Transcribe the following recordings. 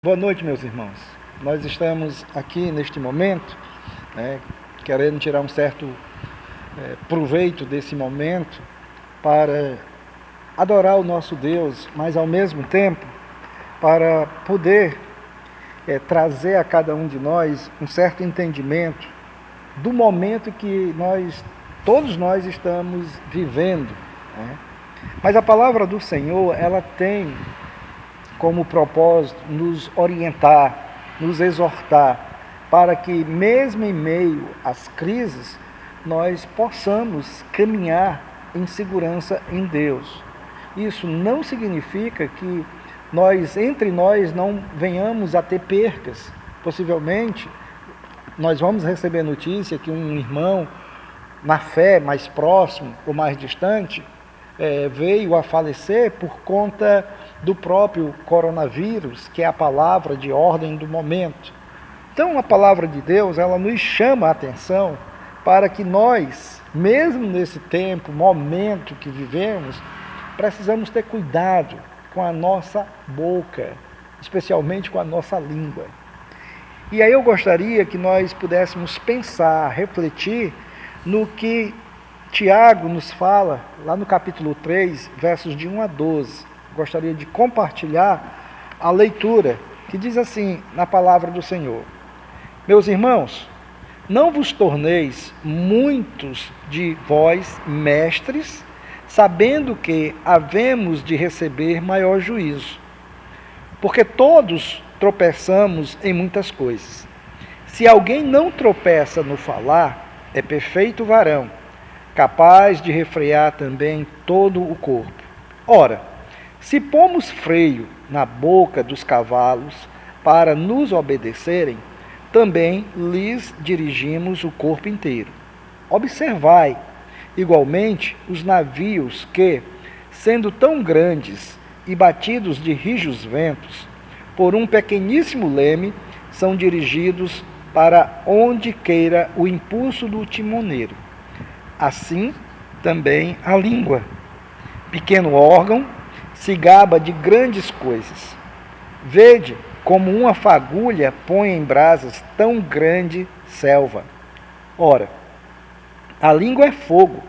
Boa noite, meus irmãos. Nós estamos aqui neste momento, querendo tirar um certo proveito desse momento para adorar o nosso Deus, mas ao mesmo tempo para poder trazer a cada um de nós um certo entendimento do momento que todos nós estamos vivendo. Mas a palavra do Senhor, ela tem como propósito nos orientar, nos exortar, para que mesmo em meio às crises, nós possamos caminhar em segurança em Deus. Isso não significa que entre nós não venhamos a ter percas. Possivelmente, nós vamos receber notícia que um irmão, na fé mais próximo ou mais distante, veio a falecer por conta do próprio coronavírus, que é a palavra de ordem do momento. Então, a palavra de Deus, ela nos chama a atenção para que nós, mesmo nesse tempo, momento que vivemos, precisamos ter cuidado com a nossa boca, especialmente com a nossa língua. E aí eu gostaria que nós pudéssemos pensar, refletir no que Tiago nos fala, lá no capítulo 3, versos de 1 a 12. Gostaria de compartilhar a leitura, que diz assim, na palavra do Senhor: Meus irmãos, não vos torneis muitos de vós mestres, sabendo que havemos de receber maior juízo. Porque todos tropeçamos em muitas coisas. Se alguém não tropeça no falar, é perfeito varão, capaz de refrear também todo o corpo. Ora, se pomos freio na boca dos cavalos para nos obedecerem, também lhes dirigimos o corpo inteiro. Observai, igualmente, os navios que, sendo tão grandes e batidos de rijos ventos, por um pequeníssimo leme, são dirigidos para onde queira o impulso do timoneiro. Assim, também a língua, pequeno órgão, se gaba de grandes coisas. Vede como uma fagulha põe em brasas tão grande selva. Ora, a língua é fogo,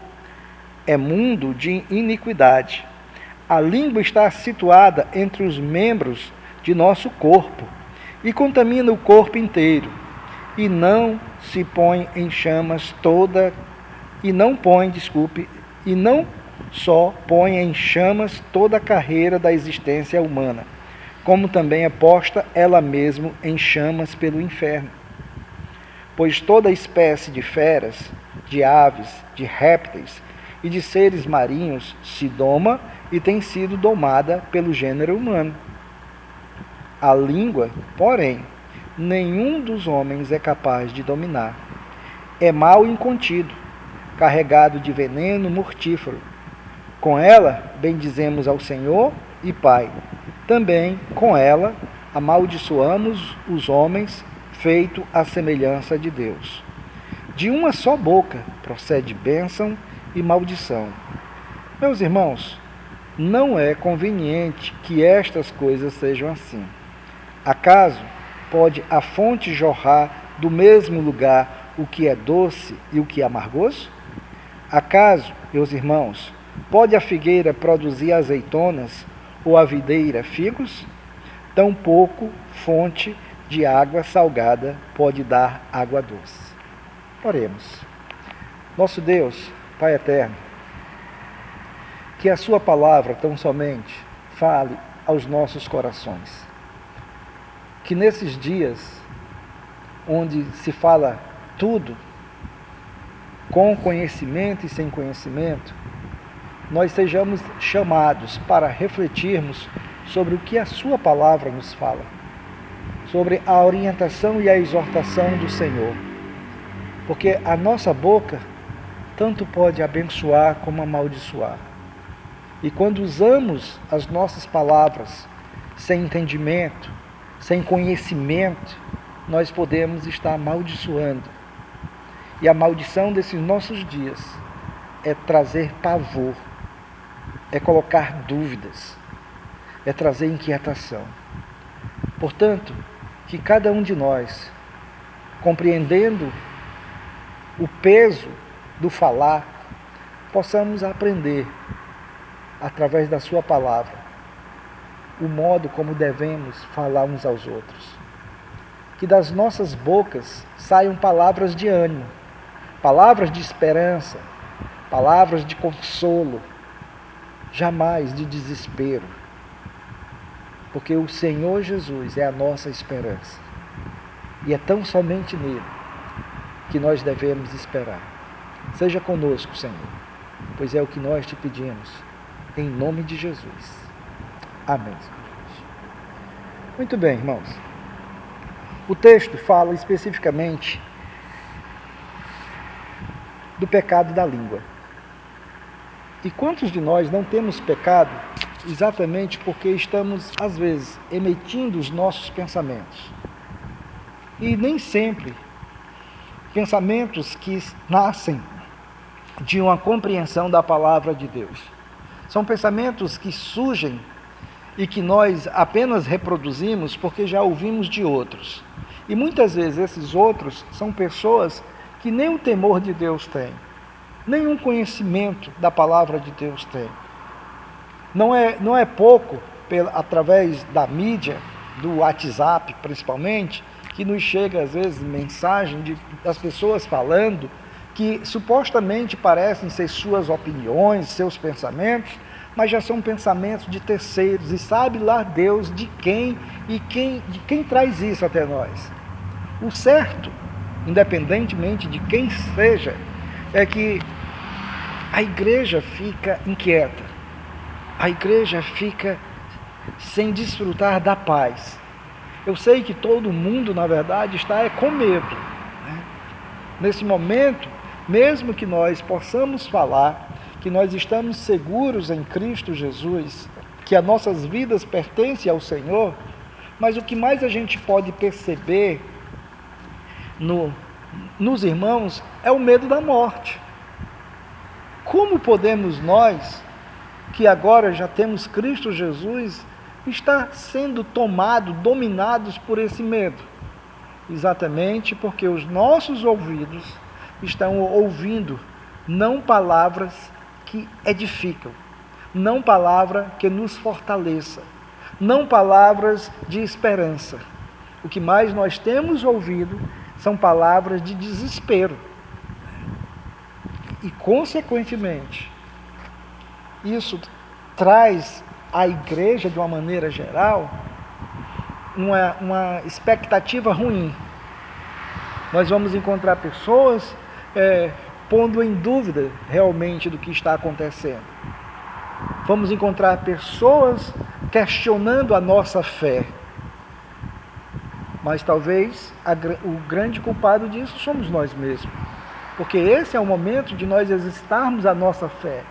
é mundo de iniquidade. A língua está situada entre os membros de nosso corpo e contamina o corpo inteiro. E não só põe em chamas toda a carreira da existência humana, como também é posta ela mesma em chamas pelo inferno. Pois toda espécie de feras, de aves, de répteis e de seres marinhos se doma e tem sido domada pelo gênero humano. A língua, porém, nenhum dos homens é capaz de dominar. É mal incontido, carregado de veneno mortífero. Com ela bendizemos ao Senhor e Pai. Também com ela amaldiçoamos os homens, feito à semelhança de Deus. De uma só boca procede bênção e maldição. Meus irmãos, não é conveniente que estas coisas sejam assim. Acaso pode a fonte jorrar do mesmo lugar o que é doce e o que é amargoso? Acaso, meus irmãos, pode a figueira produzir azeitonas ou a videira figos? Tampouco fonte de água salgada pode dar água doce. Oremos. Nosso Deus, Pai eterno, que a sua palavra tão somente fale aos nossos corações. Que nesses dias, onde se fala tudo, com conhecimento e sem conhecimento, nós sejamos chamados para refletirmos sobre o que a sua palavra nos fala, sobre a orientação e a exortação do Senhor. Porque a nossa boca tanto pode abençoar como amaldiçoar. E quando usamos as nossas palavras sem entendimento, sem conhecimento, nós podemos estar amaldiçoando. E a maldição desses nossos dias é trazer pavor, é colocar dúvidas, é trazer inquietação. Portanto, que cada um de nós, compreendendo o peso do falar, possamos aprender, através da sua palavra, o modo como devemos falar uns aos outros. Que das nossas bocas saiam palavras de ânimo, palavras de esperança, palavras de consolo, jamais de desespero. Porque o Senhor Jesus é a nossa esperança. E é tão somente nele que nós devemos esperar. Seja conosco, Senhor, pois é o que nós te pedimos, em nome de Jesus. Amém. Muito bem, irmãos. O texto fala especificamente do pecado da língua. E quantos de nós não temos pecado exatamente porque estamos, às vezes, emitindo os nossos pensamentos? E nem sempre pensamentos que nascem de uma compreensão da palavra de Deus. São pensamentos que surgem e que nós apenas reproduzimos porque já ouvimos de outros. E muitas vezes esses outros são pessoas que nem o temor de Deus têm, nenhum conhecimento da palavra de Deus têm. Não é pouco, através da mídia, do WhatsApp principalmente, que nos chega às vezes mensagem das pessoas falando que supostamente parecem ser suas opiniões, seus pensamentos, mas já são pensamentos de terceiros, e sabe lá Deus de quem traz isso até nós. O certo, independentemente de quem seja, é que a igreja fica inquieta, a igreja fica sem desfrutar da paz. Eu sei que todo mundo, na verdade, está com medo, né? Nesse momento, mesmo que nós possamos falar que nós estamos seguros em Cristo Jesus, que as nossas vidas pertencem ao Senhor, mas o que mais a gente pode perceber nos irmãos é o medo da morte. Como podemos nós, que agora já temos Cristo Jesus, estar sendo dominados por esse medo? Exatamente porque os nossos ouvidos estão ouvindo não palavras que edificam, não palavra que nos fortaleça, não palavras de esperança. O que mais nós temos ouvido são palavras de desespero. E, consequentemente, isso traz à igreja, de uma maneira geral, uma expectativa ruim. Nós vamos encontrar pessoas pondo em dúvida realmente do que está acontecendo. Vamos encontrar pessoas questionando a nossa fé. Mas talvez o grande culpado disso somos nós mesmos. Porque esse é o momento de nós exercitarmos a nossa fé.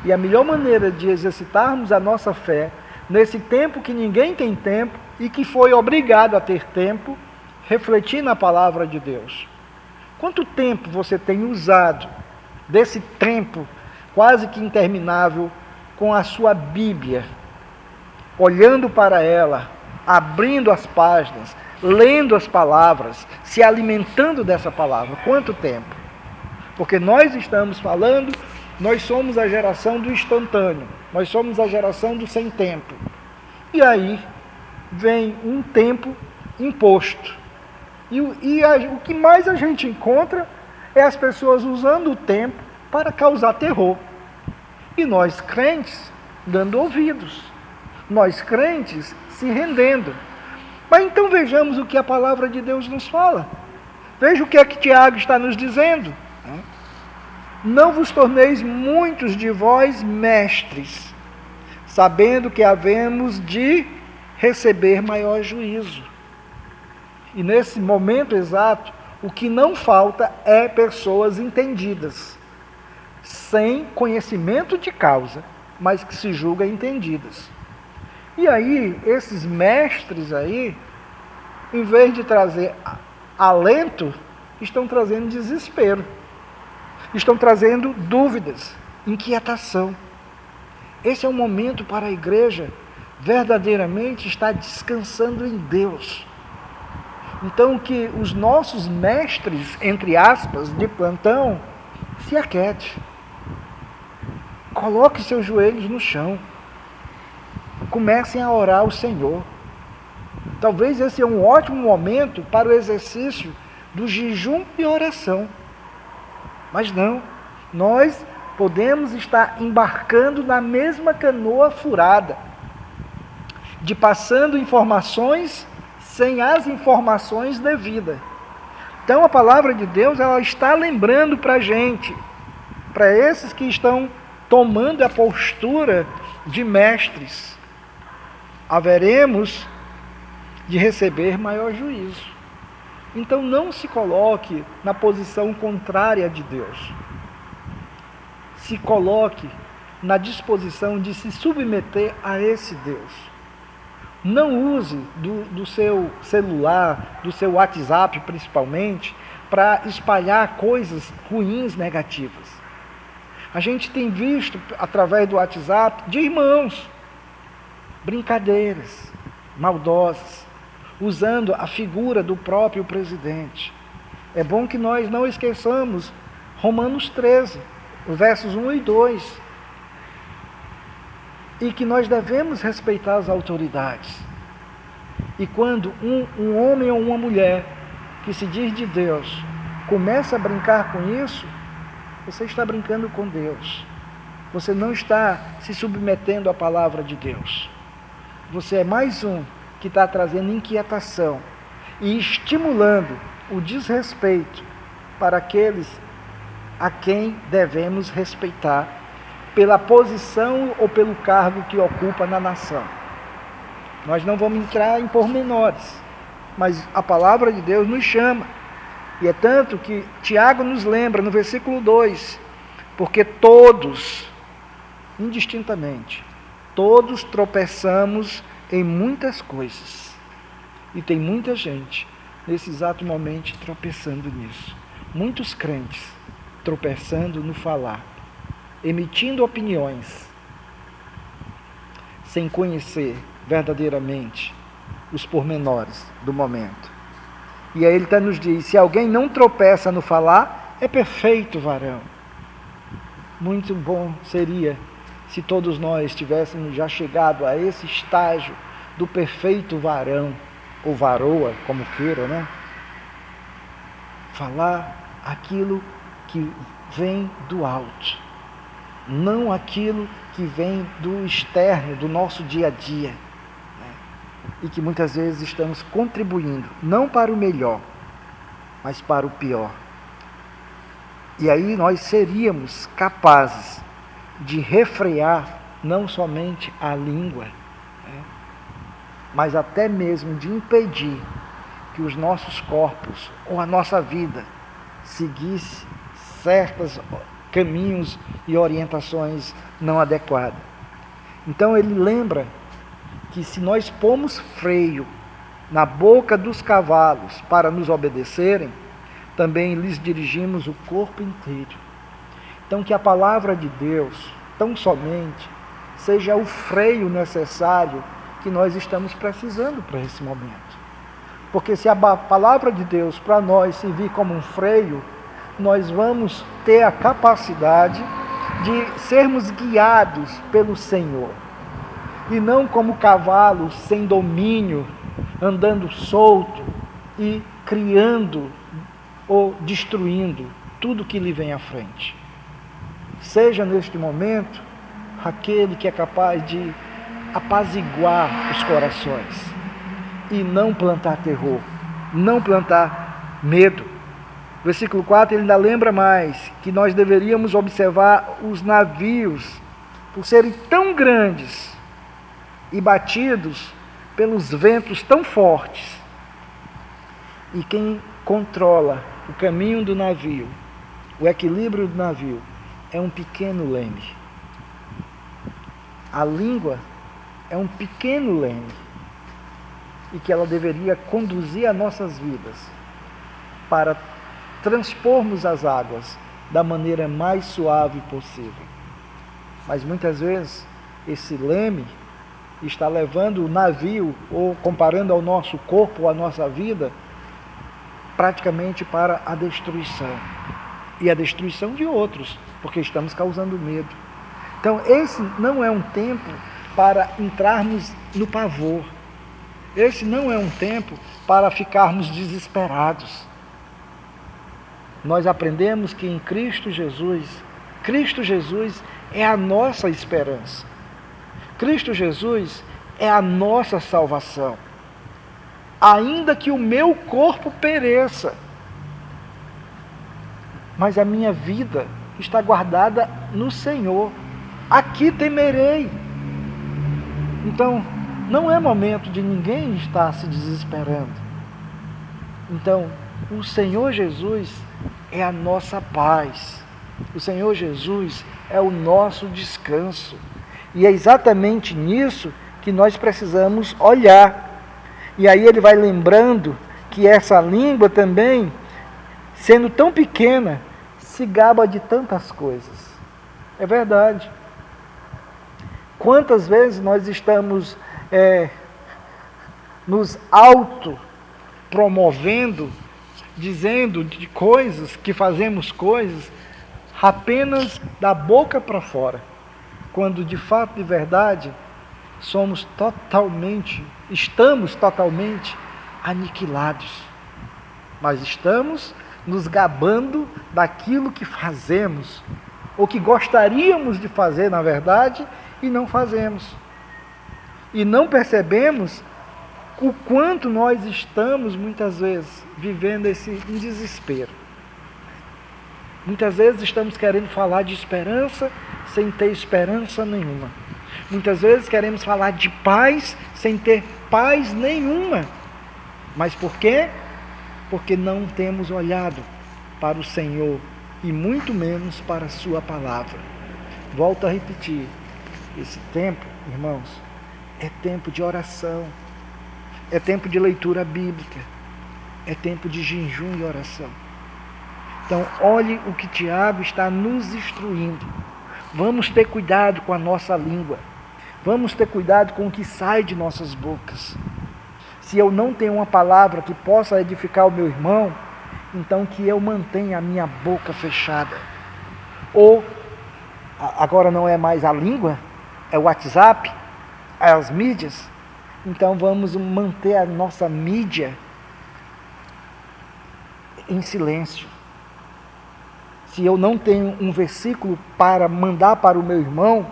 E a melhor maneira de exercitarmos a nossa fé, nesse tempo que ninguém tem tempo e que foi obrigado a ter tempo, refletir na palavra de Deus. Quanto tempo você tem usado desse tempo quase que interminável com a sua Bíblia, olhando para ela, abrindo as páginas, lendo as palavras, se alimentando dessa palavra? Quanto tempo? Porque nós estamos falando, nós somos a geração do instantâneo, nós somos a geração do sem tempo. E aí vem um tempo imposto. E o que mais a gente encontra é as pessoas usando o tempo para causar terror. E nós crentes dando ouvidos. Nós crentes se rendendo. Mas então vejamos o que a palavra de Deus nos fala. Veja o que é que Tiago está nos dizendo. Não vos torneis muitos de vós mestres, sabendo que havemos de receber maior juízo. E nesse momento exato, o que não falta é pessoas entendidas, sem conhecimento de causa, mas que se julgam entendidas. E aí, esses mestres aí, em vez de trazer alento, estão trazendo desespero, estão trazendo dúvidas, inquietação. Esse é o momento para a igreja verdadeiramente está descansando em Deus. Então que os nossos mestres, entre aspas, de plantão, se aquiete. Coloque seus joelhos no chão. Comecem a orar ao Senhor. Talvez esse é um ótimo momento para o exercício do jejum e oração. Mas não, nós podemos estar embarcando na mesma canoa furada, de passando informações sem as informações devidas. Então a palavra de Deus, ela está lembrando para a gente, para esses que estão tomando a postura de mestres, haveremos de receber maior juízo. Então não se coloque na posição contrária de Deus. Se coloque na disposição de se submeter a esse Deus. Não use do seu celular, do seu WhatsApp principalmente, para espalhar coisas ruins, negativas. A gente tem visto, através do WhatsApp, de irmãos, brincadeiras maldosas, usando a figura do próprio presidente. É bom que nós não esqueçamos Romanos 13, versos 1 e 2. E que nós devemos respeitar as autoridades. E quando um homem ou uma mulher que se diz de Deus começa a brincar com isso, você está brincando com Deus. Você não está se submetendo à palavra de Deus. Você é mais um que está trazendo inquietação e estimulando o desrespeito para aqueles a quem devemos respeitar pela posição ou pelo cargo que ocupa na nação. Nós não vamos entrar em pormenores, mas a palavra de Deus nos chama. E é tanto que Tiago nos lembra no versículo 2, porque todos, indistintamente, todos tropeçamos em muitas coisas. E tem muita gente, nesse exato momento, tropeçando nisso. Muitos crentes tropeçando no falar, emitindo opiniões, sem conhecer verdadeiramente os pormenores do momento. E aí ele nos diz, se alguém não tropeça no falar, é perfeito varão. Muito bom seria se todos nós tivéssemos já chegado a esse estágio do perfeito varão, ou varoa, como queira, né? Falar aquilo que vem do alto, não aquilo que vem do externo, do nosso dia a dia, né? E que muitas vezes estamos contribuindo, não para o melhor, mas para o pior. E aí nós seríamos capazes de refrear não somente a língua, né, mas até mesmo de impedir que os nossos corpos ou a nossa vida seguisse certos caminhos e orientações não adequadas. Então ele lembra que se nós pomos freio na boca dos cavalos para nos obedecerem, também lhes dirigimos o corpo inteiro. Então que a palavra de Deus, tão somente, seja o freio necessário que nós estamos precisando para esse momento. Porque se a palavra de Deus para nós servir como um freio, nós vamos ter a capacidade de sermos guiados pelo Senhor. E não como cavalos sem domínio, andando solto e criando ou destruindo tudo que lhe vem à frente. Seja neste momento aquele que é capaz de apaziguar os corações e não plantar terror, não plantar medo. Versículo 4, ele ainda lembra mais que nós deveríamos observar os navios por serem tão grandes e batidos pelos ventos tão fortes. E quem controla o caminho do navio, o equilíbrio do navio, é um pequeno leme. A língua é um pequeno leme e que ela deveria conduzir as nossas vidas para transpormos as águas da maneira mais suave possível. Mas muitas vezes esse leme, está levando o navio, ou comparando ao nosso corpo, à nossa vida, praticamente para a destruição. E a destruição de outros, porque estamos causando medo. Então, esse não é um tempo para entrarmos no pavor. Esse não é um tempo para ficarmos desesperados. Nós aprendemos que em Cristo Jesus é a nossa esperança. Cristo Jesus é a nossa salvação. Ainda que o meu corpo pereça, mas a minha vida está guardada no Senhor. Aqui temerei. Então, não é momento de ninguém estar se desesperando. Então, o Senhor Jesus é a nossa paz. O Senhor Jesus é o nosso descanso. E é exatamente nisso que nós precisamos olhar. E aí ele vai lembrando que essa língua também, sendo tão pequena, se gaba de tantas coisas. É verdade. Quantas vezes nós estamos nos autopromovendo, dizendo de coisas, que fazemos coisas, apenas da boca para fora, quando de fato, de verdade, estamos totalmente aniquilados. Mas estamos nos gabando daquilo que fazemos, ou que gostaríamos de fazer, na verdade, e não fazemos. E não percebemos o quanto nós estamos, muitas vezes, vivendo esse desespero. Muitas vezes estamos querendo falar de esperança sem ter esperança nenhuma. Muitas vezes queremos falar de paz sem ter paz nenhuma. Mas por quê? Porque não temos olhado para o Senhor e muito menos para a sua palavra. Volto a repetir, esse tempo, irmãos, é tempo de oração, é tempo de leitura bíblica, é tempo de jejum e oração. Então, olhe o que Tiago está nos instruindo. Vamos ter cuidado com a nossa língua. Vamos ter cuidado com o que sai de nossas bocas. Se eu não tenho uma palavra que possa edificar o meu irmão, então que eu mantenha a minha boca fechada. Ou, agora não é mais a língua, é o WhatsApp, é as mídias. Então vamos manter a nossa mídia em silêncio. Se eu não tenho um versículo para mandar para o meu irmão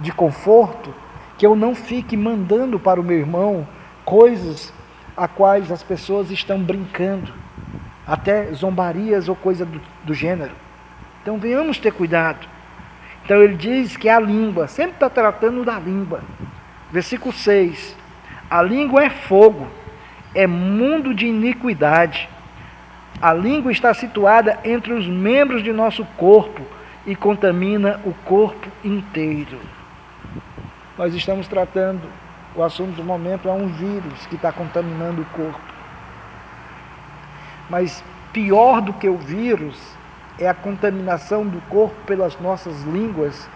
de conforto, que eu não fique mandando para o meu irmão coisas a quais as pessoas estão brincando, até zombarias ou coisa do gênero. Então venhamos ter cuidado. Então ele diz que a língua, sempre está tratando da língua. Versículo 6. A língua é fogo, é mundo de iniquidade. A língua está situada entre os membros de nosso corpo e contamina o corpo inteiro. Nós estamos tratando, o assunto do momento é um vírus que está contaminando o corpo. Mas pior do que o vírus é a contaminação do corpo pelas nossas línguas,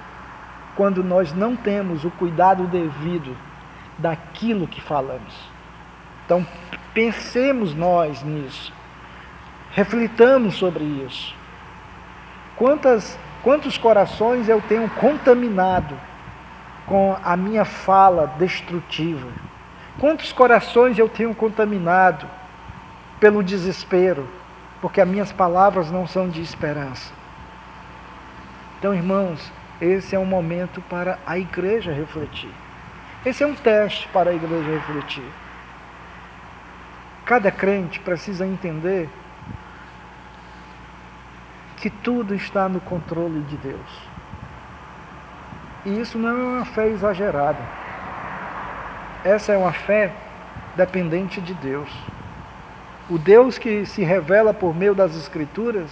quando nós não temos o cuidado devido daquilo que falamos. Então, pensemos nós nisso. Reflitamos sobre isso. Quantos corações eu tenho contaminado com a minha fala destrutiva? Quantos corações eu tenho contaminado pelo desespero, porque as minhas palavras não são de esperança? Então, irmãos, esse é um momento para a igreja refletir. Esse é um teste para a igreja refletir. Cada crente precisa entender que tudo está no controle de Deus. E isso não é uma fé exagerada. Essa é uma fé dependente de Deus. O Deus que se revela por meio das Escrituras,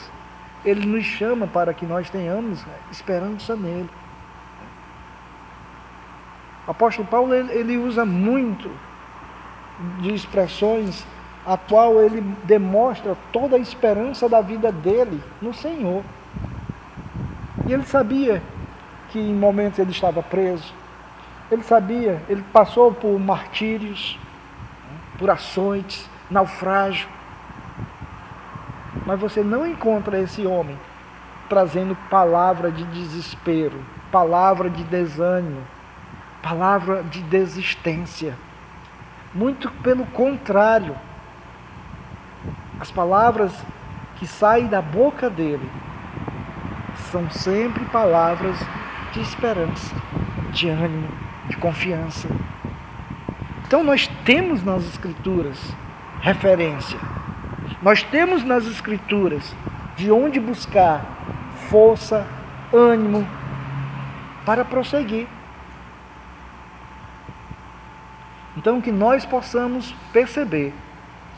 Ele nos chama para que nós tenhamos esperança nele. O apóstolo Paulo, ele usa muito de expressões a qual ele demonstra toda a esperança da vida dele no Senhor. E ele sabia que em momentos ele estava preso, Ele sabia, ele passou por martírios, por açoites, naufrágio. Mas você não encontra esse homem trazendo palavra de desespero, palavra de desânimo, palavra de desistência. Muito pelo contrário, as palavras que saem da boca dele são sempre palavras de esperança, de ânimo, de confiança. Então nós temos nas Escrituras referência. Nós temos nas Escrituras de onde buscar força, ânimo para prosseguir. Então que nós possamos perceber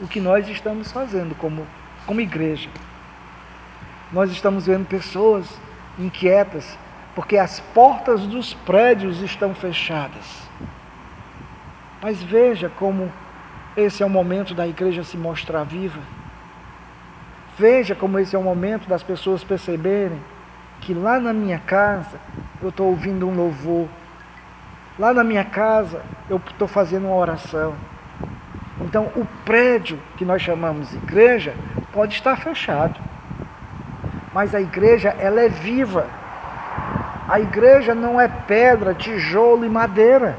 o que nós estamos fazendo como igreja. Nós estamos vendo pessoas inquietas porque as portas dos prédios estão fechadas. Mas veja como esse é o momento da igreja se mostrar viva. Veja como esse é o momento das pessoas perceberem que lá na minha casa eu estou ouvindo um louvor. Lá na minha casa eu estou fazendo uma oração. Então o prédio que nós chamamos de igreja pode estar fechado. Mas a igreja, ela é viva. A igreja não é pedra, tijolo e madeira.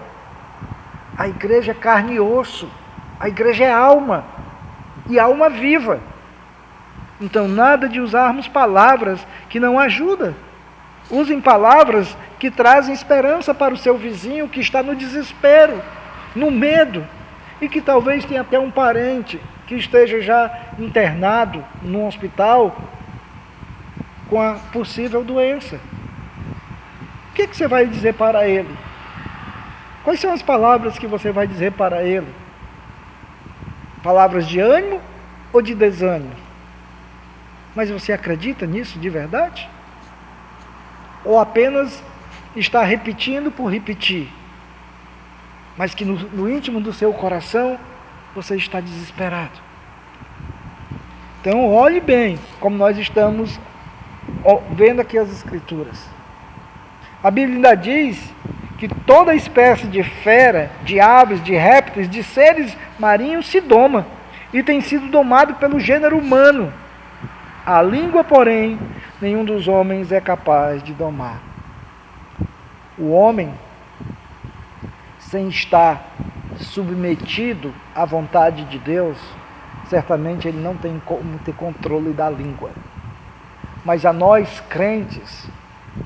A igreja é carne e osso. A igreja é alma. E alma viva. Então nada de usarmos palavras que não ajudam. Usem palavras que trazem esperança para o seu vizinho que está no desespero, no medo. E que talvez tenha até um parente que esteja já internado num hospital com a possível doença. O que você vai dizer para ele? Quais são as palavras que você vai dizer para ele? Palavras de ânimo ou de desânimo? Mas você acredita nisso de verdade? Ou apenas está repetindo por repetir? Mas que no íntimo do seu coração você está desesperado. Então olhe bem como nós estamos vendo aqui as Escrituras. A Bíblia ainda diz que toda espécie de fera, de aves, de répteis, de seres marinhos se doma e tem sido domado pelo gênero humano. A língua, porém, nenhum dos homens é capaz de domar. O homem, sem estar submetido à vontade de Deus, certamente ele não tem como ter controle da língua. Mas a nós, crentes,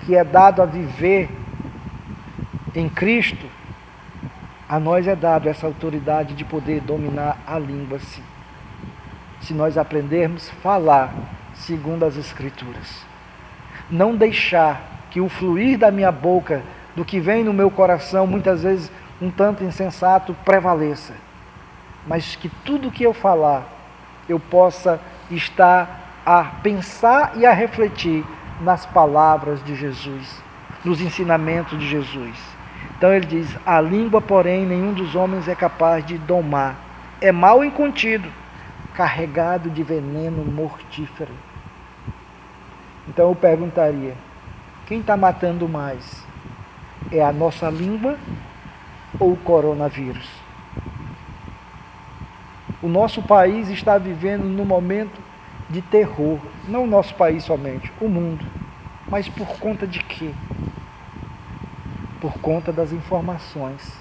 que é dado a viver em Cristo, a nós é dado essa autoridade de poder dominar a língua, sim. Se nós aprendermos a falar segundo as Escrituras. Não deixar que o fluir da minha boca, do que vem no meu coração, muitas vezes um tanto insensato, prevaleça. Mas que tudo que eu falar, eu possa estar a pensar e a refletir nas palavras de Jesus, nos ensinamentos de Jesus. Então ele diz, a língua, porém, nenhum dos homens é capaz de domar. É mal incontido, carregado de veneno mortífero. Então eu perguntaria, quem está matando mais? É a nossa língua ou o coronavírus? O nosso país está vivendo num momento de terror. Não o nosso país somente, o mundo. Mas por conta de quê? Por conta das informações.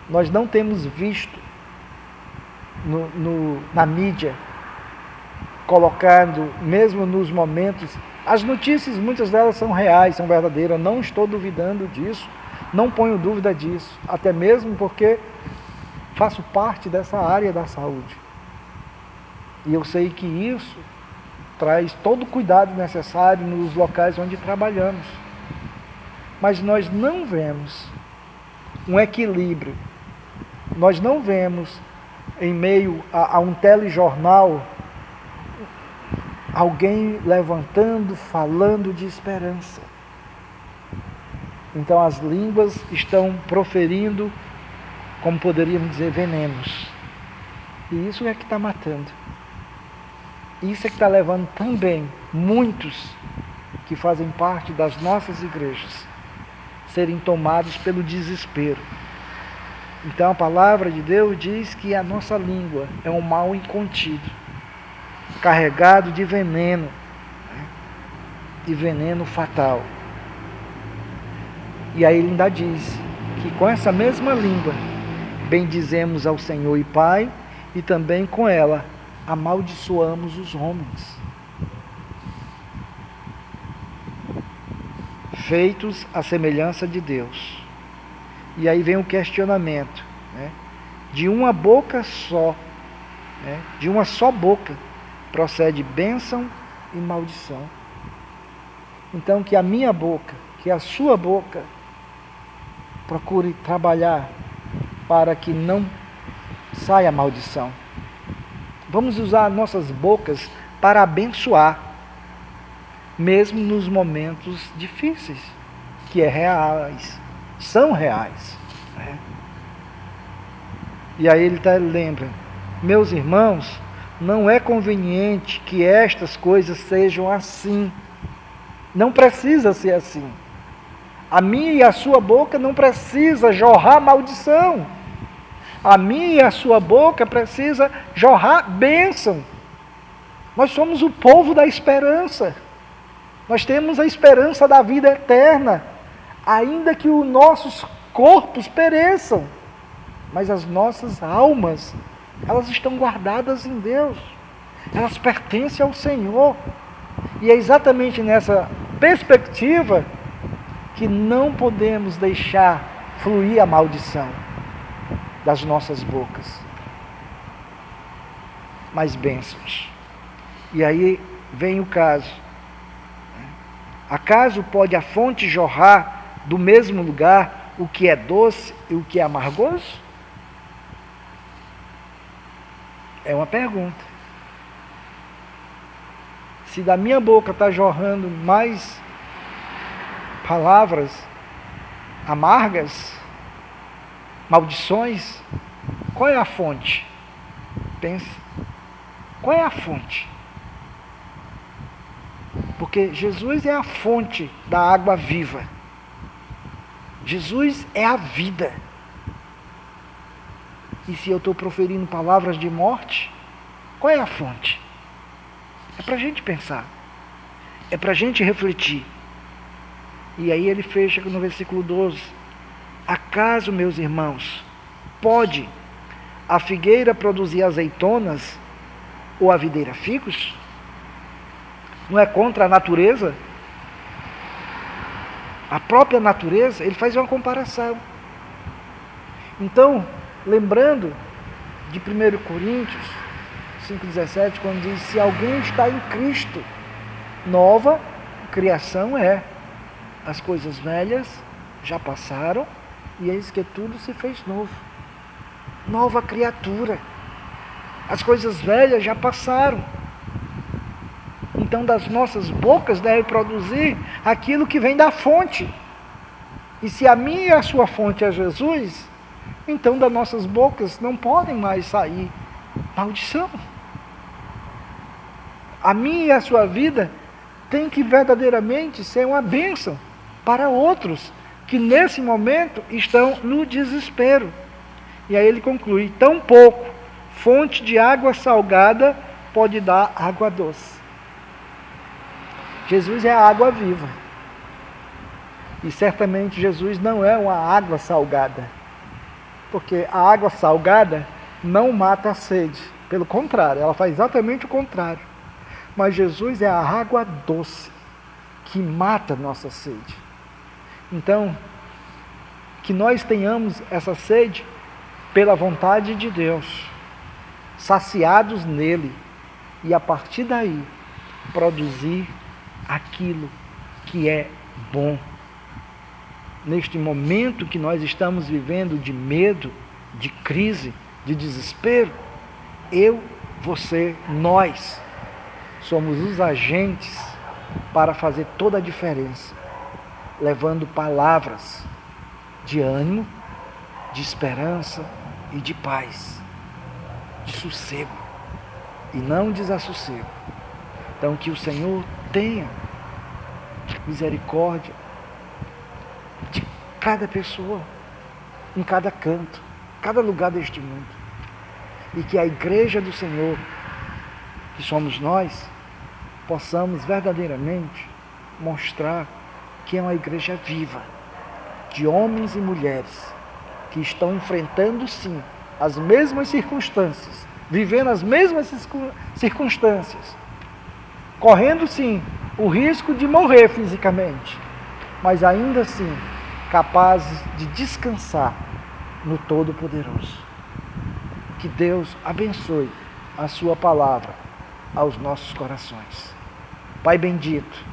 Nós não temos visto na mídia, colocando, mesmo nos momentos, as notícias, muitas delas são reais, são verdadeiras, não estou duvidando disso, não ponho dúvida disso, até mesmo porque faço parte dessa área da saúde. E eu sei que isso traz todo o cuidado necessário nos locais onde trabalhamos. Mas nós não vemos um equilíbrio, nós não vemos em meio a um telejornal alguém levantando, falando de esperança. Então as línguas estão proferindo, como poderíamos dizer, venenos. E isso é que está matando. Isso é que está levando também muitos que fazem parte das nossas igrejas serem tomados pelo desespero. Então a palavra de Deus diz que a nossa língua é um mal incontido, carregado de veneno, e veneno fatal. E aí ele ainda diz que com essa mesma língua bendizemos ao Senhor e Pai, e também com ela amaldiçoamos os homens, feitos à semelhança de Deus. E aí vem o questionamento, de uma boca só, de uma só boca, procede bênção e maldição. Então que a minha boca, que a sua boca, procure trabalhar para que não saia maldição. Vamos usar nossas bocas para abençoar, mesmo nos momentos difíceis, que são reais. E aí ele lembra, meus irmãos, não é conveniente que estas coisas sejam assim. Não precisa ser assim. A minha e a sua boca não precisa jorrar maldição. A minha e a sua boca precisa jorrar bênção. Nós somos o povo da esperança. Nós temos a esperança da vida eterna, ainda que os nossos corpos pereçam, mas as nossas almas, elas estão guardadas em Deus. Elas pertencem ao Senhor. E é exatamente nessa perspectiva que não podemos deixar fluir a maldição das nossas bocas, mas bênçãos. E aí vem o caso. Acaso pode a fonte jorrar do mesmo lugar o que é doce e o que é amargoso? É uma pergunta. Se da minha boca está jorrando mais palavras amargas, maldições, qual é a fonte? Pense. Qual é a fonte? Porque Jesus é a fonte da água viva. Jesus é a vida. E se eu estou proferindo palavras de morte, qual é a fonte? É para a gente pensar. É para a gente refletir. E aí ele fecha no versículo 12. Acaso, meus irmãos, pode a figueira produzir azeitonas ou a videira figos? Não é contra a natureza? A própria natureza, ele faz uma comparação. Então, lembrando de 1 Coríntios 5,17, quando diz, se alguém está em Cristo, nova criação é. As coisas velhas já passaram, e eis que tudo se fez novo. Nova criatura. As coisas velhas já passaram. Então das nossas bocas deve produzir aquilo que vem da fonte. E se a minha e a sua fonte é Jesus, então das nossas bocas não podem mais sair maldição. A minha e a sua vida tem que verdadeiramente ser uma bênção para outros que nesse momento estão no desespero. E aí ele conclui, tampouco fonte de água salgada pode dar água doce. Jesus é a água viva. E certamente Jesus não é uma água salgada. Porque a água salgada não mata a sede. Pelo contrário, ela faz exatamente o contrário. Mas Jesus é a água doce, que mata a nossa sede. Então, que nós tenhamos essa sede pela vontade de Deus, saciados nele, e a partir daí, produzir aquilo que é bom. Neste momento que nós estamos vivendo de medo, de crise, de desespero, eu, você, nós, somos os agentes para fazer toda a diferença, levando palavras de ânimo, de esperança e de paz, de sossego, e não desassossego. Então que o Senhor tenha misericórdia de cada pessoa, em cada canto, cada lugar deste mundo. E que a igreja do Senhor, que somos nós, possamos verdadeiramente mostrar que é uma igreja viva, de homens e mulheres que estão enfrentando sim as mesmas circunstâncias, vivendo as mesmas circunstâncias, correndo sim o risco de morrer fisicamente, mas ainda assim capazes de descansar no Todo-Poderoso. Que Deus abençoe a sua palavra aos nossos corações. Pai bendito,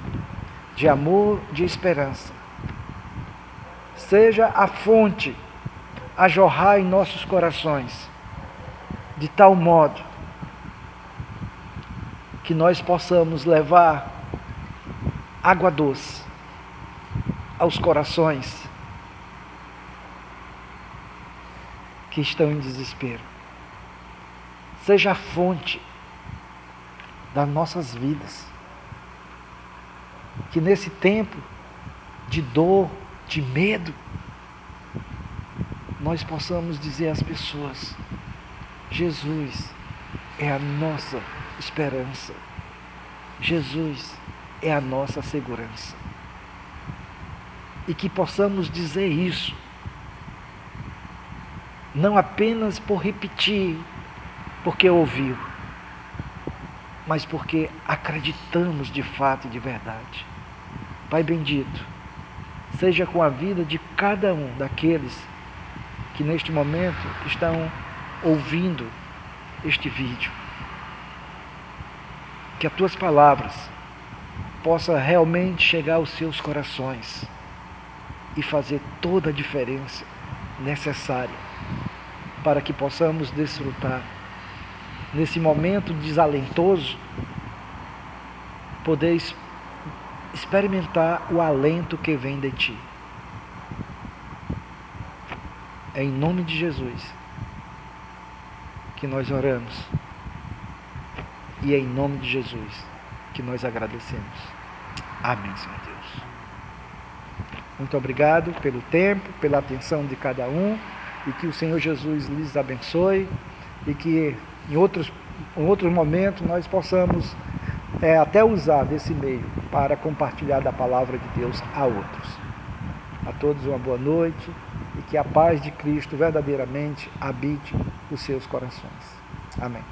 de amor, de esperança, seja a fonte a jorrar em nossos corações, de tal modo que nós possamos levar água doce aos corações que estão em desespero. Seja a fonte das nossas vidas, que nesse tempo de dor, de medo, nós possamos dizer às pessoas: Jesus é a nossa esperança, Jesus é a nossa segurança. E que possamos dizer isso, não apenas por repetir, porque ouviu, mas porque acreditamos de fato e de verdade. Pai bendito, seja com a vida de cada um daqueles que neste momento estão ouvindo este vídeo. Que as tuas palavras possam realmente chegar aos seus corações e fazer toda a diferença necessária para que possamos desfrutar nesse momento desalentoso, poder experimentar o alento que vem de Ti. É em nome de Jesus que nós oramos. E é em nome de Jesus que nós agradecemos. Amém, Senhor Deus. Muito obrigado pelo tempo, pela atenção de cada um. E que o Senhor Jesus lhes abençoe. E que em outros momentos nós possamos até usar desse meio para compartilhar da palavra de Deus a outros. A todos uma boa noite e que a paz de Cristo verdadeiramente habite os seus corações. Amém.